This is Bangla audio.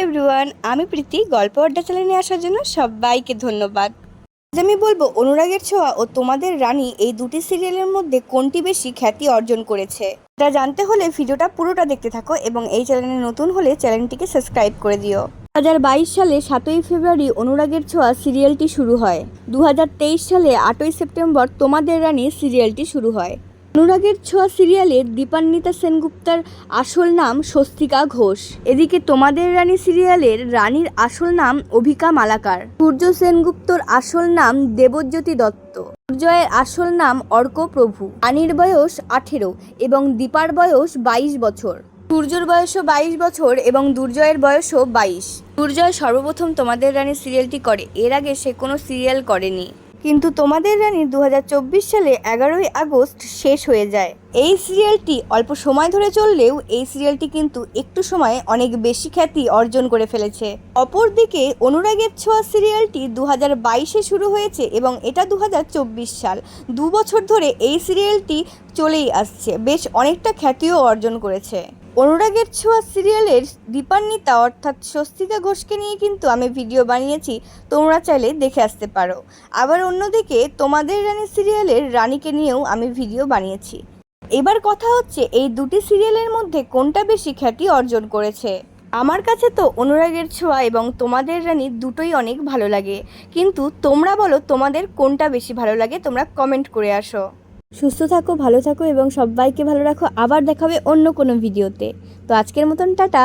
এভরিওয়ান, আমি প্রীতি। গল্প আড্ডা চ্যানেলে আসার জন্য সবাইকে ধন্যবাদ। আজ আমি বলবো অনুরাগের ছোঁয়া ও তোমাদের রানী এই দুটি সিরিয়ালের মধ্যে কোনটি বেশি খ্যাতি অর্জন করেছে। এটা জানতে হলে ভিডিওটা পুরোটা দেখতে থাকো এবং এই চ্যানেলে নতুন হলে চ্যানেলটিকে সাবস্ক্রাইব করে দিও। 2022 সালে 7ই ফেব্রুয়ারি অনুরাগের ছোঁয়া সিরিয়ালটি শুরু হয়। 2023 সালে 8ই সেপ্টেম্বর তোমাদের রানী সিরিয়ালটি শুরু হয়। অনুরাগের ছোঁয়া সিরিয়ালের দীপান্বিতা সেনগুপ্তার আসল নাম স্বস্তিকা ঘোষ। এদিকে তোমাদের রানী সিরিয়ালের রানীর আসল নাম অভিকা মালাকার। সূর্য সেনগুপ্তর আসল নাম দেবজ্যোতি দত্ত। দুর্জয়ের আসল নাম অর্ক প্রভু। রানীর বয়স 18 এবং দীপার বয়স 22 বছর। সূর্যর বয়সও 22 বছর এবং দুর্জয়ের বয়সও 22। দুর্জয় সর্বপ্রথম তোমাদের রানী সিরিয়ালটি করে, এর আগে সে কোনো সিরিয়াল করেনি। কিন্তু তোমাদের রানী 2024 সালে 11ই আগস্ট শেষ হয়ে যায়। এই সিরিয়ালটি অল্প সময় ধরে চললেও এই সিরিয়ালটি কিন্তু একটু সময়ে অনেক বেশি খ্যাতি অর্জন করে ফেলেছে। অপরদিকে অনুরাগের ছোঁয়া সিরিয়ালটি 2022-এ শুরু হয়েছে এবং এটা 2024 সাল। 2 বছর ধরে এই সিরিয়ালটি চলেই আসছে, বেশ অনেকটা খ্যাতিও অর্জন করেছে। অনুরাগের ছোঁয়া সিরিয়ালের দীপান্বিতা অর্থাৎ স্বস্তিকা ঘোষকে নিয়ে কিন্তু আমি ভিডিও বানিয়েছি, তোমরা চাইলে দেখে আসতে পারো। আবার অন্যদিকে তোমাদের রানী সিরিয়ালের রানীকে নিয়েও আমি ভিডিও বানিয়েছি। এবার কথা হচ্ছে এই দুটি সিরিয়ালের মধ্যে কোনটা বেশি খ্যাতি অর্জন করেছে। আমার কাছে তো অনুরাগের ছোঁয়া এবং তোমাদের রানী দুটোই অনেক ভালো লাগে, কিন্তু তোমরা বলো তোমাদের কোনটা বেশি ভালো লাগে, তোমরা কমেন্ট করে আসো। সুস্থ থাকো, ভালো থাকো এবং সবাইকে ভালো রাখো। আবার দেখাবে অন্য কোনো ভিডিওতে। তো আজকের মতন টাটা।